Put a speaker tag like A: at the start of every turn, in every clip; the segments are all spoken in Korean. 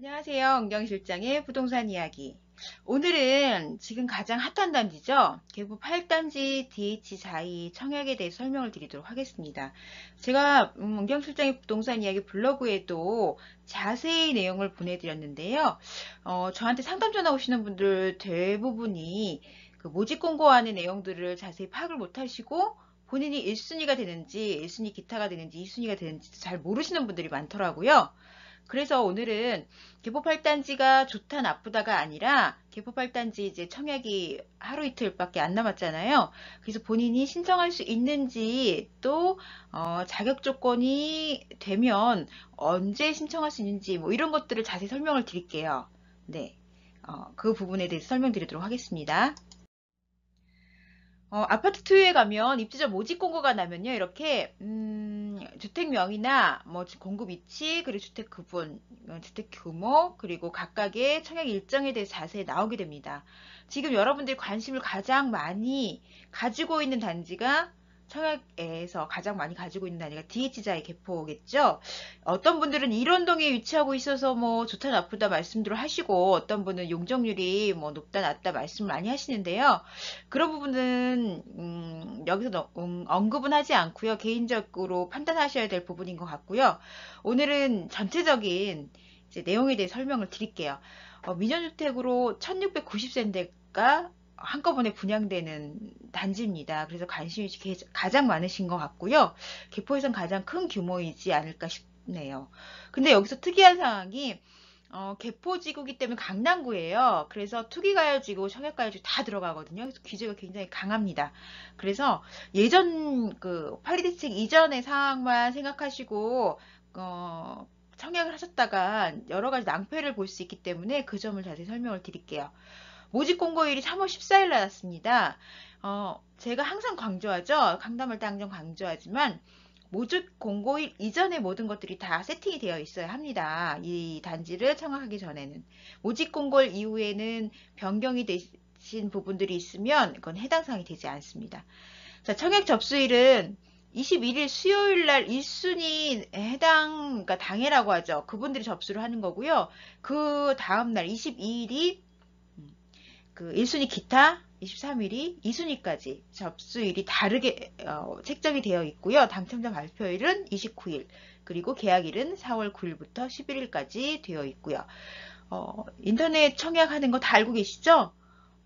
A: 안녕하세요. 은경실장의 부동산 이야기. 오늘은 지금 가장 핫한 단지죠. 개부 8단지 DH4이 청약에 대해 설명을 드리도록 하겠습니다. 제가 은경실장의 부동산 이야기 블로그에도 자세히 내용을 보내드렸는데요. 저한테 상담 전화 오시는 분들 대부분이 그 모집 공고안의 내용들을 자세히 파악을 못하시고 본인이 1순위가 되는지 1순위 기타가 되는지 2순위가 되는지 잘 모르시는 분들이 많더라고요. 그래서 오늘은 개포 8단지가 좋다 나쁘다가 아니라 개포 8단지 이제 청약이 하루 이틀밖에 안 남았잖아요. 그래서 본인이 신청할 수 있는지 또 자격 조건이 되면 언제 신청할 수 있는지 뭐 이런 것들을 자세히 설명을 드릴게요. 네, 그 부분에 대해서 설명드리도록 하겠습니다. 아파트 투유에 가면 입주자 모집 공고가 나면요, 이렇게 주택명이나 뭐 공급 위치, 그리고 주택 구분, 주택 규모, 그리고 각각의 청약 일정에 대해서 자세히 나오게 됩니다. 지금 여러분들이 관심을 가장 많이 가지고 있는 단지가 청약에서 가장 많이 가지고 있는 단지가 DH자의 개포겠죠. 어떤 분들은 일원동에 위치하고 있어서 뭐 좋다 나쁘다 말씀들을 하시고 어떤 분은 용적률이 뭐 높다 낮다 말씀 많이 하시는데요. 그런 부분은 여기서 언급은 하지 않고요. 개인적으로 판단하셔야 될 부분인 것 같고요. 오늘은 전체적인 이제 내용에 대해 설명을 드릴게요. 민연주택으로 1690세대가 한꺼번에 분양되는 단지입니다. 그래서 관심이 가장 많으신 것 같고요. 개포에선 가장 큰 규모이지 않을까 싶네요. 근데 여기서 특이한 상황이 개포지구기 때문에 강남구예요. 그래서 투기가열지구, 청약가열지구 다 들어가거든요. 그래서 규제가 굉장히 강합니다. 그래서 예전 그 파리대책 이전의 상황만 생각하시고 청약을 하셨다가 여러 가지 낭패를 볼 수 있기 때문에 그 점을 자세히 설명을 드릴게요. 모집 공고일이 3월 14일 나왔습니다. 제가 항상 강조하죠. 강담할 때 항상 강조하지만 모집 공고일 이전의 모든 것들이 다 세팅이 되어 있어야 합니다. 이 단지를 청약하기 전에는. 모집 공고일 이후에는 변경이 되신 부분들이 있으면 그건 해당 사항이 되지 않습니다. 자, 청약 접수일은 21일 수요일 날 1순위 그러니까 당해라고 하죠. 그분들이 접수를 하는 거고요. 그 다음날 22일이 그 1순위 기타, 23일이 2순위까지 접수일이 다르게 책정이 되어 있고요. 당첨자 발표일은 29일, 그리고 계약일은 4월 9일부터 11일까지 되어 있고요. 인터넷 청약하는 거 다 알고 계시죠?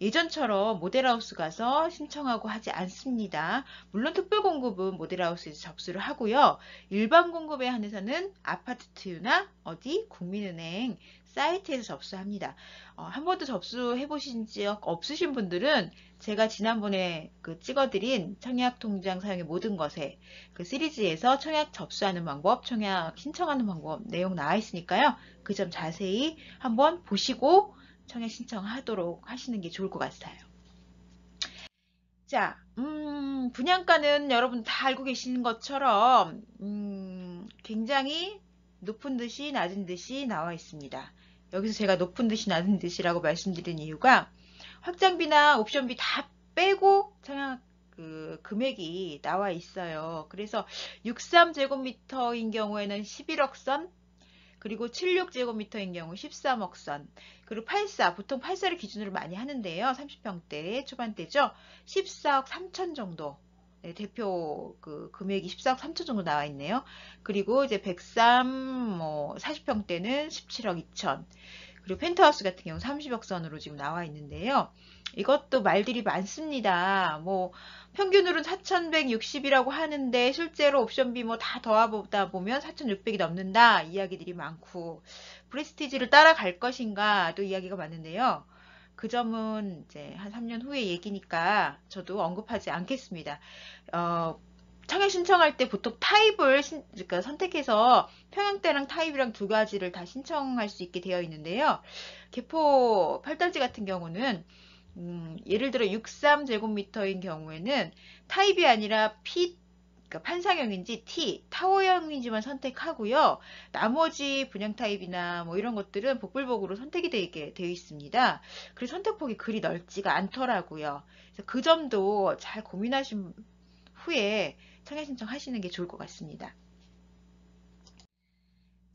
A: 예전처럼 모델하우스 가서 신청하고 하지 않습니다. 물론 특별공급은 모델하우스에서 접수를 하고요. 일반 공급에 한해서는 아파트 투유나 어디 국민은행 사이트에서 접수합니다. 한 번도 접수해 보신 적 없으신 분들은 제가 지난번에 그 찍어드린 청약 통장 사용의 모든 것에 그 시리즈에서 청약 접수하는 방법, 청약 신청하는 방법 내용 나와 있으니까요. 그 점 자세히 한번 보시고 청약 신청하도록 하시는 게 좋을 것 같아요. 자, 분양가는 여러분 다 알고 계시는 것처럼 굉장히 높은 듯이 낮은 듯이 나와 있습니다. 여기서 제가 높은 듯이 낮은 듯이라고 말씀드린 이유가 확장비나 옵션비 다 빼고 청약 그 금액이 나와 있어요. 그래서 63제곱미터인 경우에는 11억 선, 그리고 76제곱미터인 경우 13억 선, 그리고 84, 보통 84를 기준으로 많이 하는데요. 30평대 초반대죠. 14억 3천 정도. 네, 대표 그 금액이 14억 3천 정도 나와 있네요. 그리고 이제 103, 뭐 40평대는 17억 2천. 그리고 펜트하우스 같은 경우 30억 선으로 지금 나와 있는데요. 이것도 말들이 많습니다. 뭐 평균으로는 4,160이라고 하는데 실제로 옵션비 뭐 다 더하다 보면 4,600이 넘는다 이야기들이 많고 프레스티지를 따라갈 것인가도 이야기가 많은데요. 그 점은 이제 한 3년 후의 얘기니까 저도 언급하지 않겠습니다. 청약 신청할 때 보통 타입을 그러니까 선택해서 평형대랑 타입이랑 두 가지를 다 신청할 수 있게 되어 있는데요. 개포 8단지 같은 경우는 예를 들어 63제곱미터인 경우에는 타입이 아니라 P, 그러니까 판상형인지 T, 타워형인지만 선택하고요. 나머지 분양 타입이나 뭐 이런 것들은 복불복으로 선택이 되게 되어 있습니다. 그래서 선택폭이 그리 넓지가 않더라고요. 그래서 그 점도 잘 고민하신 후에 청약 신청하시는 게 좋을 것 같습니다.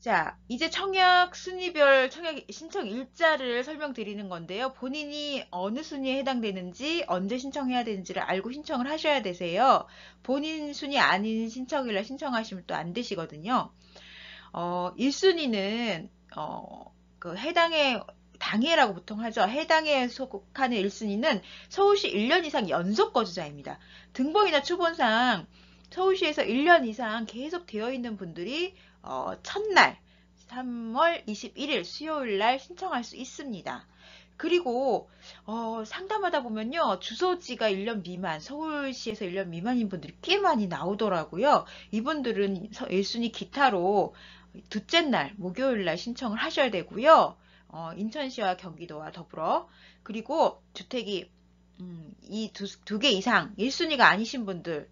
A: 자, 이제 청약 순위별 청약 신청 일자를 설명드리는 건데요. 본인이 어느 순위에 해당되는지 언제 신청해야 되는지를 알고 신청을 하셔야 되세요. 본인 순위 아닌 신청일날 신청하시면 또 안 되시거든요. 1순위는 그 해당의 당해라고 보통 하죠. 해당에 속하는 1순위는 서울시 1년 이상 연속 거주자입니다. 등본이나 추본상 서울시에서 1년 이상 계속 되어 있는 분들이 첫날 3월 21일 수요일 날 신청할 수 있습니다. 그리고 상담하다 보면요. 주소지가 1년 미만, 서울시에서 1년 미만인 분들이 꽤 많이 나오더라고요. 이분들은 1순위 기타로 둘째 날, 목요일 날 신청을 하셔야 되고요. 인천시와 경기도와 더불어. 그리고 주택이 이 두 개 이상 1순위가 아니신 분들,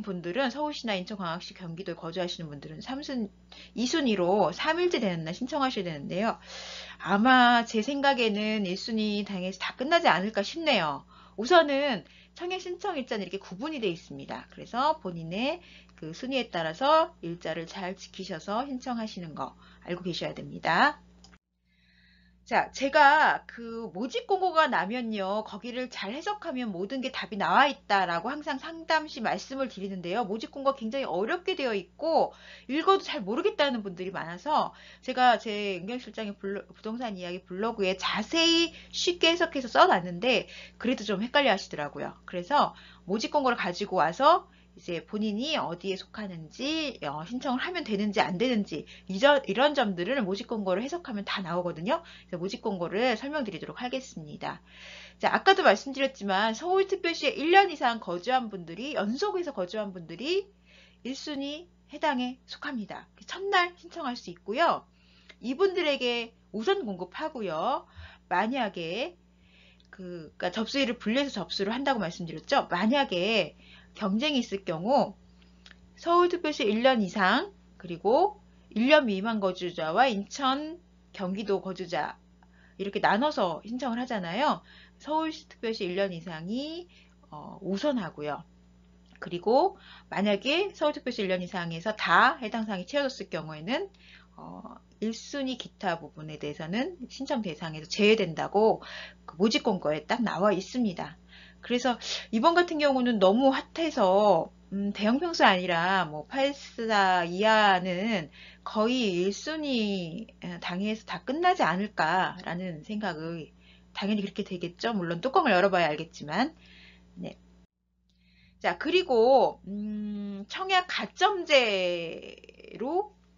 A: 분들은 서울시나 인천광역시 경기도에 거주하시는 분들은 2순위로 3일째 되는 날 신청하셔야 되는데요. 아마 제 생각에는 1순위 당에서 다 끝나지 않을까 싶네요. 우선은 청약 신청 일자는 이렇게 구분이 되어 있습니다. 그래서 본인의 그 순위에 따라서 일자를 잘 지키셔서 신청하시는 거 알고 계셔야 됩니다. 자, 제가 그 모집 공고가 나면요, 거기를 잘 해석하면 모든 게 답이 나와 있다라고 항상 상담 시 말씀을 드리는데요. 모집 공고가 굉장히 어렵게 되어 있고 읽어도 잘 모르겠다는 분들이 많아서 제가 제 은경실장의 부동산 이야기 블로그에 자세히 쉽게 해석해서 써놨는데 그래도 좀 헷갈려 하시더라고요. 그래서 모집 공고를 가지고 와서 이제 본인이 어디에 속하는지 신청을 하면 되는지 안 되는지 이런 점들을 모집 공고를 해석하면 다 나오거든요. 그래서 모집 공고를 설명드리도록 하겠습니다. 자, 아까도 말씀드렸지만 서울특별시에 1년 이상 거주한 분들이 연속해서 거주한 분들이 1순위 해당에 속합니다. 첫날 신청할 수 있고요. 이분들에게 우선 공급하고요. 만약에 그러니까 접수일을 분리해서 접수를 한다고 말씀드렸죠. 만약에 경쟁이 있을 경우 서울특별시 1년 이상 그리고 1년 미만 거주자와 인천 경기도 거주자 이렇게 나눠서 신청을 하잖아요. 서울특별시 1년 이상이 우선하고요. 그리고 만약에 서울특별시 1년 이상에서 다 해당 사항이 채워졌을 경우에는 1순위 기타 부분에 대해서는 신청 대상에서 제외된다고 그 모집 공고에 딱 나와 있습니다. 그래서 이번 같은 경우는 너무 핫해서 대형 평수 아니라 뭐 84 이하는 거의 1순위 당해에서 다 끝나지 않을까라는 생각을 당연히 그렇게 되겠죠. 물론 뚜껑을 열어봐야 알겠지만 네. 자, 그리고 청약 가점제로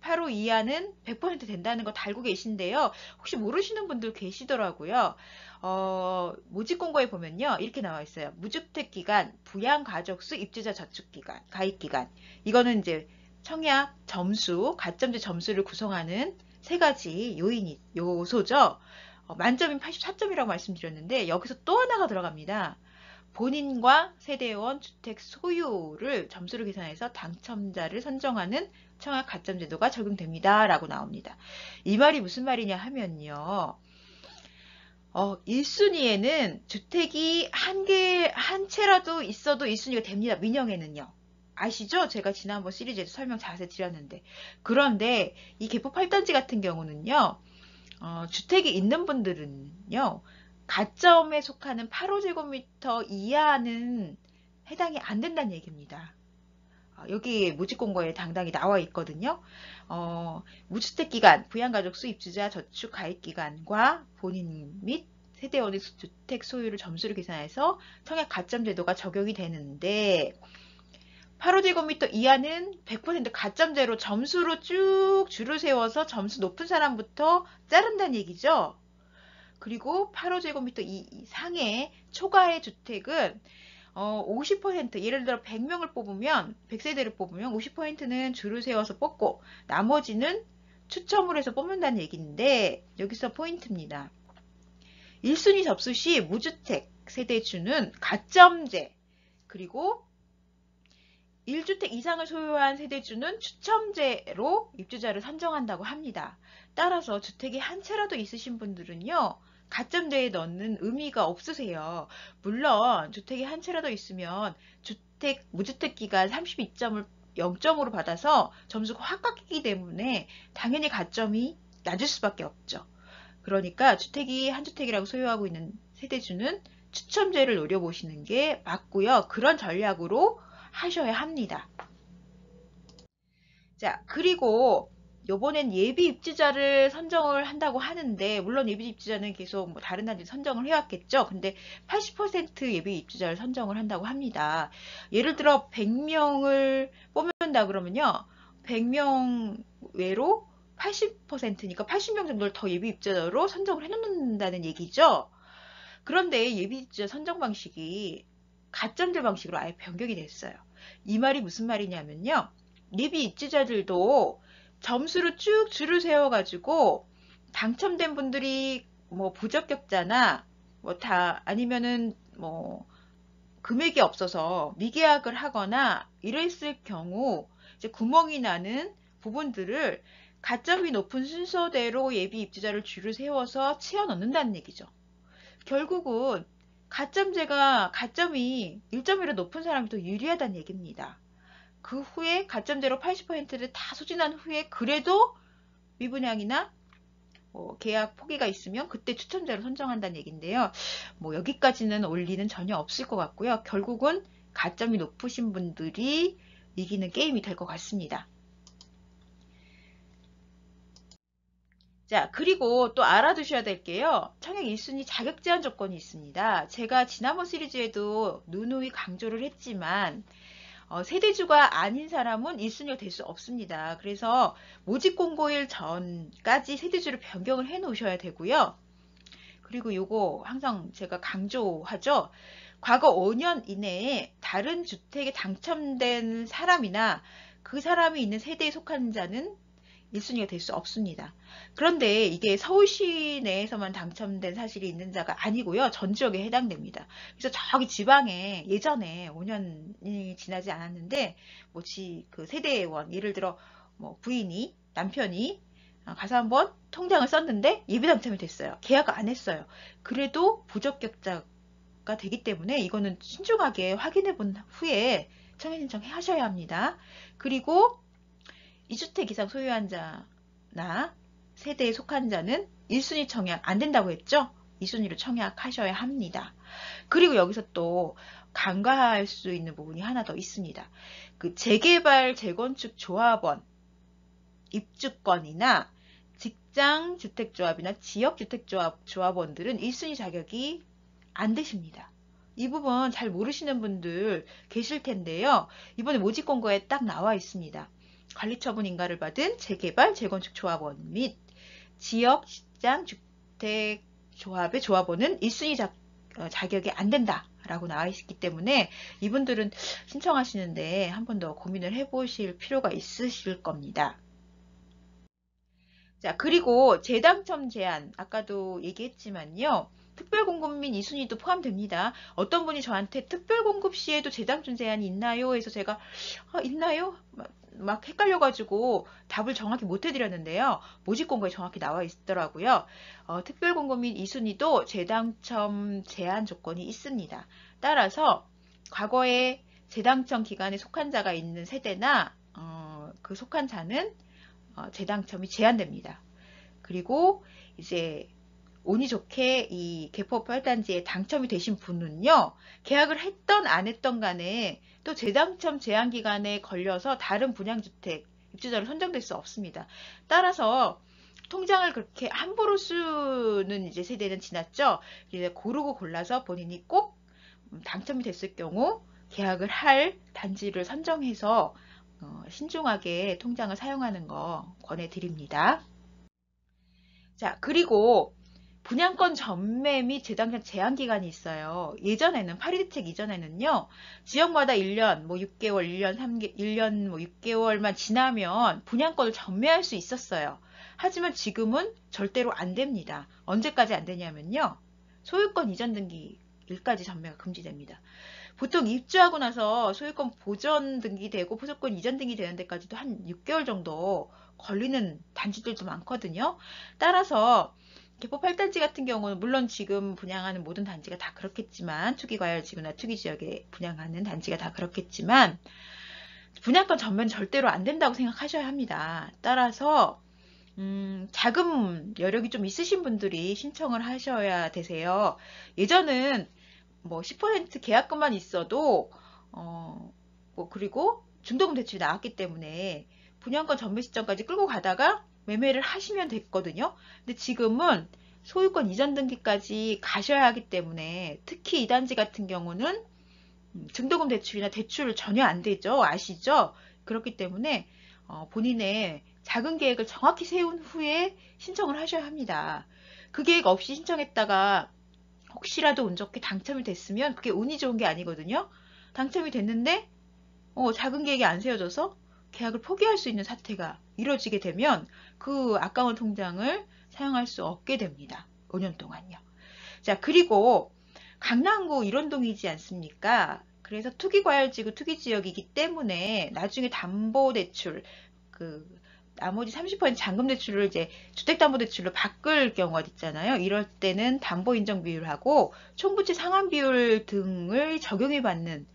A: 8호 이하는 100% 된다는 거 다 알고 계신데요. 혹시 모르시는 분들 계시더라고요. 모집 공고에 보면요. 이렇게 나와 있어요. 무주택 기간, 부양 가족수, 입주자 저축 기간, 가입 기간. 이거는 이제 청약 점수, 가점제 점수를 구성하는 세 가지 요소죠. 만점인 84점이라고 말씀드렸는데 여기서 또 하나가 들어갑니다. 본인과 세대원 주택 소유를 점수를 계산해서 당첨자를 선정하는 청약 가점 제도가 적용됩니다. 라고 나옵니다. 이 말이 무슨 말이냐 하면요. 1순위에는 주택이 한 채라도 있어도 1순위가 됩니다. 민영에는요. 아시죠? 제가 지난번 시리즈에서 설명 자세히 드렸는데. 그런데 이 개포 8단지 같은 경우는요. 주택이 있는 분들은요. 가점에 속하는 8호제곱미터 이하는 해당이 안 된다는 얘기입니다. 여기 모집공고에 당당히 나와 있거든요. 무주택기간, 부양가족수, 입주자, 저축, 가입기간과 본인 및 세대원의 주택 소유를 점수를 계산해서 청약 가점 제도가 적용이 되는데 8호제곱미터 이하는 100% 가점제로 점수로 쭉 줄을 세워서 점수 높은 사람부터 자른다는 얘기죠. 그리고 8호제곱미터 이상의 초과의 주택은 50% 예를 들어 100명을 뽑으면 100세대를 뽑으면 50%는 줄을 세워서 뽑고 나머지는 추첨을 해서 뽑는다는 얘기인데 여기서 포인트입니다. 1순위 접수 시 무주택 세대주는 가점제 그리고 1주택 이상을 소유한 세대주는 추첨제로 입주자를 선정한다고 합니다. 따라서 주택이 한 채라도 있으신 분들은요. 가점제에 넣는 의미가 없으세요. 물론 주택이 한 채라도 있으면 무주택 기간 32점을 0점으로 받아서 점수가 확 깎이기 때문에 당연히 가점이 낮을 수밖에 없죠. 그러니까 주택이 한 주택이라고 소유하고 있는 세대주는 추첨제를 노려보시는 게 맞고요. 그런 전략으로 하셔야 합니다. 자, 그리고 요번엔 예비 입주자를 선정을 한다고 하는데, 물론 예비 입주자는 계속 뭐 다른 단지 선정을 해왔겠죠. 근데 80% 예비 입주자를 선정을 한다고 합니다. 예를 들어 100명을 뽑는다 그러면요. 100명 외로 80%니까 80명 정도를 더 예비 입주자로 선정을 해놓는다는 얘기죠. 그런데 예비 입주자 선정 방식이 가점제 방식으로 아예 변경이 됐어요. 이 말이 무슨 말이냐면요. 예비 입주자들도 점수를 쭉 줄을 세워가지고 당첨된 분들이 뭐 부적격자나 뭐 다 아니면은 뭐 금액이 없어서 미계약을 하거나 이랬을 경우 이제 구멍이 나는 부분들을 가점이 높은 순서대로 예비 입주자를 줄을 세워서 채워 넣는다는 얘기죠. 결국은 가점이 1.1로 높은 사람이 더 유리하다는 얘기입니다. 그 후에 가점제로 80%를 다 소진한 후에 그래도 미분양이나 계약 포기가 있으면 그때 추첨제로 선정한다는 얘기인데요. 뭐 여기까지는 원리는 전혀 없을 것 같고요. 결국은 가점이 높으신 분들이 이기는 게임이 될 것 같습니다. 자, 그리고 또 알아두셔야 될 게요. 청약 1순위 자격 제한 조건이 있습니다. 제가 지난번 시리즈에도 누누이 강조를 했지만 세대주가 아닌 사람은 1순위가 될 수 없습니다. 그래서 모집 공고일 전까지 세대주를 변경을 해 놓으셔야 되고요. 그리고 요거 항상 제가 강조하죠. 과거 5년 이내에 다른 주택에 당첨된 사람이나 그 사람이 있는 세대에 속한 자는 1순위가 될 수 없습니다. 그런데 이게 서울시 내에서만 당첨된 사실이 있는 자가 아니고요. 전 지역에 해당됩니다. 그래서 저기 지방에 예전에 5년이 지나지 않았는데 그 세대원 예를 들어 뭐 부인이 남편이 가서 한번 통장을 썼는데 예비 당첨이 됐어요. 계약을 안 했어요. 그래도 부적격자가 되기 때문에 이거는 신중하게 확인해 본 후에 청약 신청 하셔야 합니다. 그리고 2주택 이상 소유한 자나 세대에 속한 자는 1순위 청약 안 된다고 했죠? 2순위로 청약하셔야 합니다. 그리고 여기서 또 간과할 수 있는 부분이 하나 더 있습니다. 그 재개발 재건축 조합원 입주권이나 직장 주택조합이나 지역 주택조합원들은 1순위 자격이 안 되십니다. 이 부분 잘 모르시는 분들 계실 텐데요. 이번에 모집 공고에 딱 나와 있습니다. 관리처분 인가를 받은 재개발, 재건축 조합원 및 지역 직장 주택 조합의 조합원은 1순위 자격이 안 된다라고 나와 있기 때문에 이분들은 신청하시는데 한 번 더 고민을 해보실 필요가 있으실 겁니다. 자, 그리고 재당첨 제한 아까도 얘기했지만요. 특별공급 및 2순위도 포함됩니다. 어떤 분이 저한테 특별공급 시에도 재당첨 제한이 있나요? 해서 제가 있나요? 막 헷갈려가지고 답을 정확히 못 해드렸는데요. 모집 공고에 정확히 나와 있더라고요. 특별공급 및 2순위도 재당첨 제한 조건이 있습니다. 따라서 과거에 재당첨 기간에 속한 자가 있는 세대나 그 속한 자는 재당첨이 제한됩니다. 그리고 이제 운이 좋게 이 개포 8단지에 당첨이 되신 분은요. 계약을 했던 안 했던 간에 또 재당첨 제한 기간에 걸려서 다른 분양주택 입주자로 선정될 수 없습니다. 따라서 통장을 그렇게 함부로 쓰는 이제 세대는 지났죠. 이제 고르고 골라서 본인이 꼭 당첨이 됐을 경우 계약을 할 단지를 선정해서 신중하게 통장을 사용하는 거 권해드립니다. 자, 그리고 분양권 전매 및 재당첨 제한 기간이 있어요. 예전에는 파리대책 이전에는요. 지역마다 1년, 뭐 6개월, 1년 뭐 6개월만 지나면 분양권을 전매할 수 있었어요. 하지만 지금은 절대로 안 됩니다. 언제까지 안 되냐면요. 소유권 이전 등기일까지 전매가 금지됩니다. 보통 입주하고 나서 소유권 보전 등기되고 소유권 이전 등기되는 데까지도 한 6개월 정도 걸리는 단지들도 많거든요. 따라서 개포 8단지 같은 경우는 물론 지금 분양하는 모든 단지가 다 그렇겠지만 투기과열지구나 투기지역에 분양하는 단지가 다 그렇겠지만 분양권 전면 절대로 안 된다고 생각하셔야 합니다. 따라서 자금 여력이 좀 있으신 분들이 신청을 하셔야 되세요. 예전은 뭐 10% 계약금만 있어도 뭐 그리고 중도금 대출이 나왔기 때문에 분양권 전매 시점까지 끌고 가다가 매매를 하시면 됐거든요. 근데 지금은 소유권 이전 등기까지 가셔야 하기 때문에 특히 이 단지 같은 경우는 중도금 대출이나 대출 전혀 안 되죠. 아시죠? 그렇기 때문에 본인의 자금 계획을 정확히 세운 후에 신청을 하셔야 합니다. 그 계획 없이 신청했다가 혹시라도 운 좋게 당첨이 됐으면 그게 운이 좋은 게 아니거든요. 당첨이 됐는데 자금 계획이 안 세워져서 계약을 포기할 수 있는 사태가 이루어지게 되면 그 아까운 통장을 사용할 수 없게 됩니다. 5년 동안요. 자, 그리고 강남구 일원동이지 않습니까? 그래서 투기과열지구 투기지역이기 때문에 나중에 담보대출, 나머지 30% 잔금대출을 이제 주택담보대출로 바꿀 경우가 있잖아요. 이럴 때는 담보인정비율하고 총부채 상환비율 등을 적용해 받는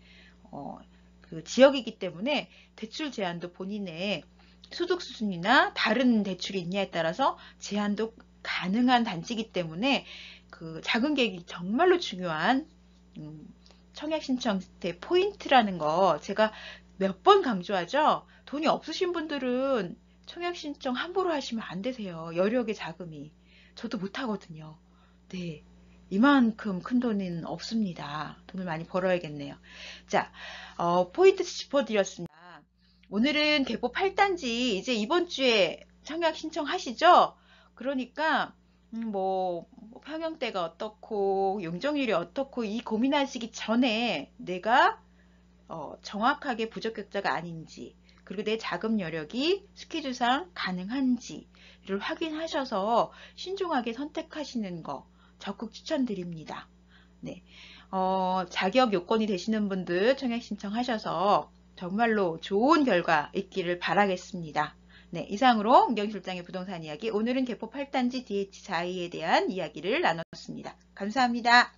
A: 그 지역이기 때문에 대출 제한도 본인의 소득 수준이나 다른 대출이 있냐에 따라서 제한도 가능한 단지이기 때문에 그 자금 계획이 정말로 중요한 청약 신청 때 포인트라는 거 제가 몇 번 강조하죠. 돈이 없으신 분들은 청약 신청 함부로 하시면 안 되세요. 여력의 자금이. 저도 못하거든요. 네. 이만큼 큰 돈은 없습니다. 돈을 많이 벌어야겠네요. 자, 포인트 짚어드렸습니다. 오늘은 개포 8단지 이제 이번 주에 청약 신청하시죠? 그러니까 뭐 평형대가 어떻고 용적률이 어떻고 이 고민하시기 전에 내가 정확하게 부적격자가 아닌지 그리고 내 자금 여력이 스케줄상 가능한지를 확인하셔서 신중하게 선택하시는 거 적극 추천드립니다. 네, 자격 요건이 되시는 분들 청약 신청하셔서 정말로 좋은 결과 있기를 바라겠습니다. 네, 이상으로 은경실장의 부동산 이야기 오늘은 개포 8단지 DH 자이에 대한 이야기를 나눴습니다. 감사합니다.